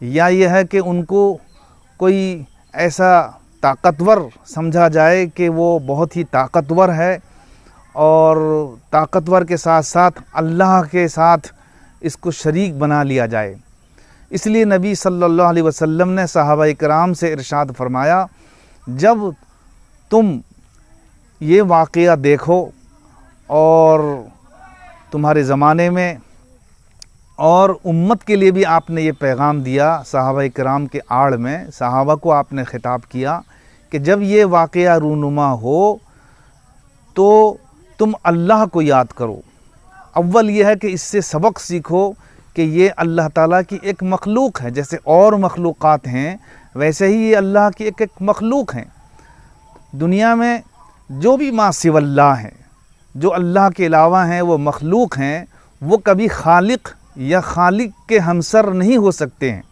یا یہ ہے کہ ان کو کوئی ایسا طاقتور سمجھا جائے کہ وہ بہت ہی طاقتور ہے اور طاقتور کے ساتھ ساتھ اللہ کے ساتھ اس کو شریک بنا لیا جائے۔ اس لیے نبی صلی اللہ علیہ وسلم نے صحابہ کرام سے ارشاد فرمایا، جب تم یہ واقعہ دیکھو اور تمہارے زمانے میں اور امت کے لیے بھی آپ نے یہ پیغام دیا، صحابہ کرام کے آڑ میں صحابہ کو آپ نے خطاب کیا کہ جب یہ واقعہ رونما ہو تو تم اللہ کو یاد کرو۔ اول یہ ہے کہ اس سے سبق سیکھو کہ یہ اللہ تعالیٰ کی ایک مخلوق ہے، جیسے اور مخلوقات ہیں ویسے ہی یہ اللہ کی ایک مخلوق ہیں۔ دنیا میں جو بھی ما سوی اللہ ہیں، جو اللہ کے علاوہ ہیں، وہ مخلوق ہیں، وہ کبھی خالق یا خالق کے ہمسر نہیں ہو سکتے ہیں۔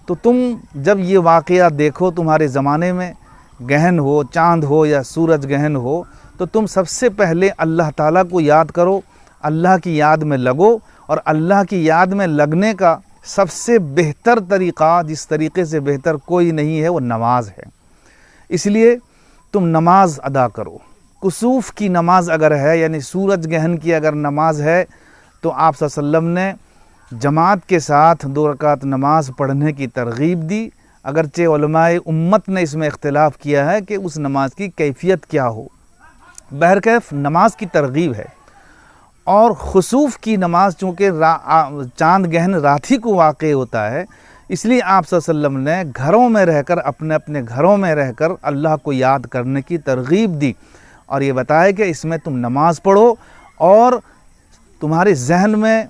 تو تم جب یہ واقعہ دیکھو، تمہارے زمانے میں گہن ہو، چاند ہو یا سورج گہن ہو، تو تم سب سے پہلے اللہ تعالیٰ کو یاد کرو، اللہ کی یاد میں لگو، اور اللہ کی یاد میں لگنے کا سب سے بہتر طریقہ، جس طریقے سے بہتر کوئی نہیں ہے، وہ نماز ہے۔ اس لیے تم نماز ادا کرو۔ کسوف کی نماز اگر ہے، یعنی سورج گہن کی اگر نماز ہے، تو آپ صلی اللہ علیہ وسلم نے جماعت کے ساتھ 2 رکعت نماز پڑھنے کی ترغیب دی، اگرچہ علماء امت نے اس میں اختلاف کیا ہے کہ اس نماز کی کیفیت کیا ہو۔ بہرکیف نماز کی ترغیب ہے۔ اور خسوف کی نماز چونکہ چاند گہن رات ہی کو واقع ہوتا ہے، اس لیے آپ صلی اللہ علیہ وسلم نے گھروں میں رہ کر، اپنے اپنے گھروں میں رہ کر اللہ کو یاد کرنے کی ترغیب دی، اور یہ بتایا کہ اس میں تم نماز پڑھو اور تمہارے ذہن میں،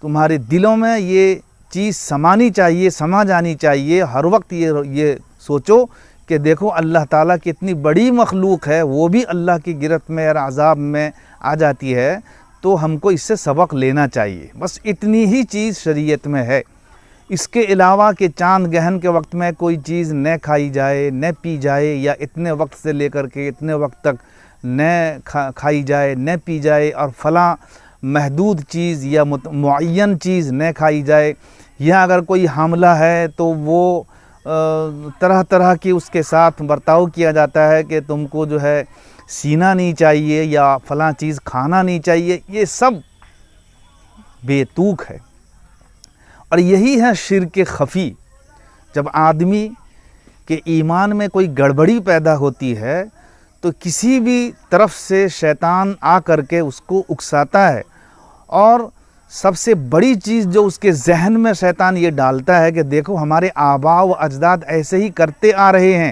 تمہارے دلوں میں یہ چیز سمانی چاہیے، سما جانی چاہیے۔ ہر وقت یہ سوچو کہ دیکھو اللہ تعالیٰ کی اتنی بڑی مخلوق ہے، وہ بھی اللہ کی گرفت میں اور عذاب میں آ جاتی ہے، تو ہم کو اس سے سبق لینا چاہیے۔ بس اتنی ہی چیز شریعت میں ہے۔ اس کے علاوہ کہ چاند گہن کے وقت میں کوئی چیز نہ کھائی جائے، نہ پی جائے، یا اتنے وقت سے لے کر کے اتنے وقت تک نہ کھائی جائے، نہ پی جائے، اور فلاں محدود چیز یا معین چیز نہ کھائی جائے، یا اگر کوئی حاملہ ہے تو وہ طرح طرح کی اس کے ساتھ برتاؤ کیا جاتا ہے کہ تم کو جو ہے سینا نہیں چاہیے یا فلاں چیز کھانا نہیں چاہیے، یہ سب بے توک ہے۔ اور یہی ہے شرک خفی۔ جب آدمی کے ایمان میں کوئی گڑبڑی پیدا ہوتی ہے تو کسی بھی طرف سے شیطان آ کر کے اس کو اکساتا ہے، اور سب سے بڑی چیز جو اس کے ذہن میں شیطان یہ ڈالتا ہے کہ دیکھو ہمارے آباء و اجداد ایسے ہی کرتے آ رہے ہیں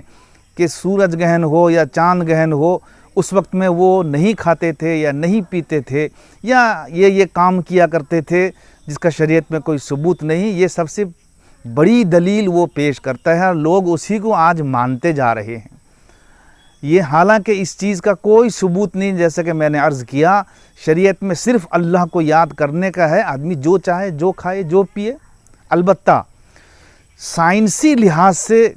کہ سورج گہن ہو یا چاند گہن ہو، اس وقت میں وہ نہیں کھاتے تھے یا نہیں پیتے تھے، یا یہ کام کیا کرتے تھے جس کا شریعت میں کوئی ثبوت نہیں۔ یہ سب سے بڑی دلیل وہ پیش کرتا ہے، اور لوگ اسی کو آج مانتے جا رہے ہیں۔ یہ حالانکہ اس چیز کا کوئی ثبوت نہیں، جیسا کہ میں نے عرض کیا، شریعت میں صرف اللہ کو یاد کرنے کا ہے، آدمی جو چاہے جو کھائے جو پیے۔ البتہ سائنسی لحاظ سے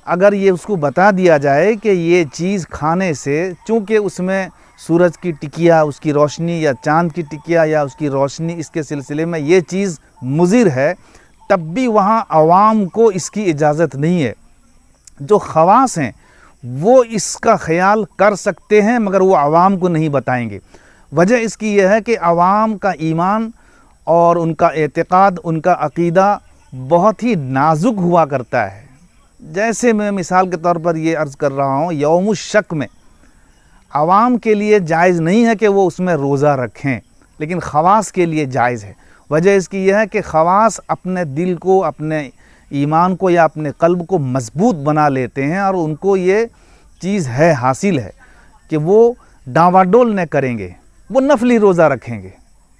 اگر یہ اس کو بتا دیا جائے کہ یہ چیز کھانے سے، چونکہ اس میں سورج کی ٹکیا، اس کی روشنی، یا چاند کی ٹکیا یا اس کی روشنی، اس کے سلسلے میں یہ چیز مضر ہے، تب بھی وہاں عوام کو اس کی اجازت نہیں ہے۔ جو خواص ہیں وہ اس کا خیال کر سکتے ہیں، مگر وہ عوام کو نہیں بتائیں گے۔ وجہ اس کی یہ ہے کہ عوام کا ایمان اور ان کا اعتقاد، ان کا عقیدہ بہت ہی نازک ہوا کرتا ہے۔ جیسے میں مثال کے طور پر یہ عرض کر رہا ہوں، یوم الشک میں عوام کے لیے جائز نہیں ہے کہ وہ اس میں روزہ رکھیں، لیکن خواص کے لیے جائز ہے۔ وجہ اس کی یہ ہے کہ خواص اپنے دل کو، اپنے ایمان کو یا اپنے قلب کو مضبوط بنا لیتے ہیں، اور ان کو یہ چیز ہے، حاصل ہے کہ وہ ڈاواڈول نہ کریں گے، وہ نفلی روزہ رکھیں گے،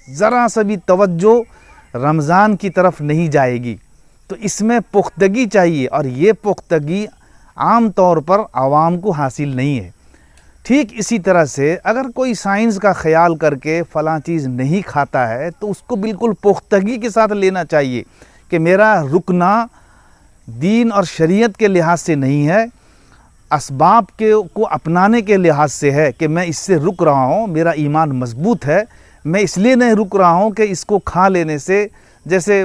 ذرا سا بھی توجہ رمضان کی طرف نہیں جائے گی۔ تو اس میں پختگی چاہیے، اور یہ پختگی عام طور پر عوام کو حاصل نہیں ہے۔ ٹھیک اسی طرح سے اگر کوئی سائنس کا خیال کر کے فلاں چیز نہیں کھاتا ہے تو اس کو بالکل پختگی کے ساتھ لینا چاہیے کہ میرا رکنا دین اور شریعت کے لحاظ سے نہیں ہے، اسباب کو اپنانے کے لحاظ سے ہے کہ میں اس سے رک رہا ہوں، میرا ایمان مضبوط ہے، میں اس لیے نہیں رک رہا ہوں کہ اس کو کھا لینے سے، جیسے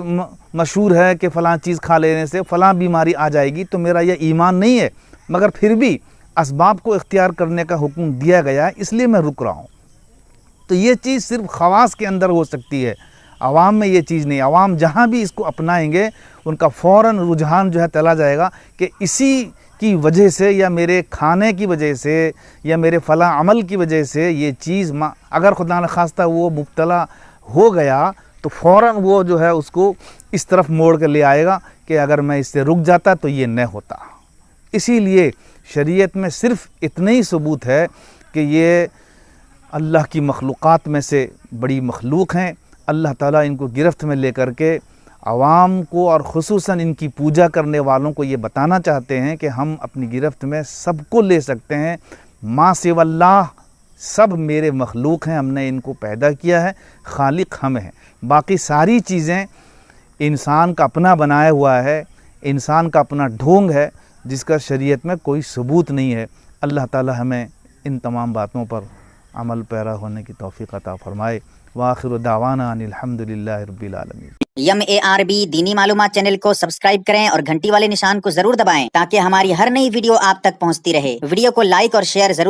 مشہور ہے کہ فلاں چیز کھا لینے سے فلاں بیماری آ جائے گی، تو میرا یہ ایمان نہیں ہے، مگر پھر بھی اسباب کو اختیار کرنے کا حکم دیا گیا ہے، اس لیے میں رک رہا ہوں۔ تو یہ چیز صرف خواص کے اندر ہو سکتی ہے، عوام میں یہ چیز نہیں۔ عوام جہاں بھی اس کو اپنائیں گے ان کا فوراً رجحان جو ہے چلا جائے گا کہ اسی کی وجہ سے یا میرے کھانے کی وجہ سے یا میرے فلاں عمل کی وجہ سے یہ چیز اگر خدا نخواستہ وہ مبتلا ہو گیا تو فوراً وہ جو ہے اس کو اس طرف موڑ کے لے آئے گا کہ اگر میں اس سے رک جاتا تو یہ نہ ہوتا۔ اسی لیے شریعت میں صرف اتنا ہی ثبوت ہے کہ یہ اللہ کی مخلوقات میں سے بڑی مخلوق ہیں، اللہ تعالیٰ ان کو گرفت میں لے کر کے عوام کو اور خصوصاً ان کی پوجا کرنے والوں کو یہ بتانا چاہتے ہیں کہ ہم اپنی گرفت میں سب کو لے سکتے ہیں، ما سوی اللہ سب میرے مخلوق ہیں، ہم نے ان کو پیدا کیا ہے، خالق ہم ہیں۔ باقی ساری چیزیں انسان کا اپنا بنایا ہوا ہے، انسان کا اپنا ڈھونگ ہے جس کا شریعت میں کوئی ثبوت نہیں ہے۔ اللہ تعالی ہمیں ان تمام باتوں پر عمل پیرا ہونے کی توفیق عطا فرمائے۔ وآخر دعوانا ان الحمدللہ رب العالمین۔ MARB دینی معلومات چینل کو سبسکرائب کریں اور گھنٹی والے نشان کو ضرور دبائیں تاکہ ہماری ہر نئی ویڈیو آپ تک پہنچتی رہے۔ ویڈیو کو لائک اور شیئر ضرور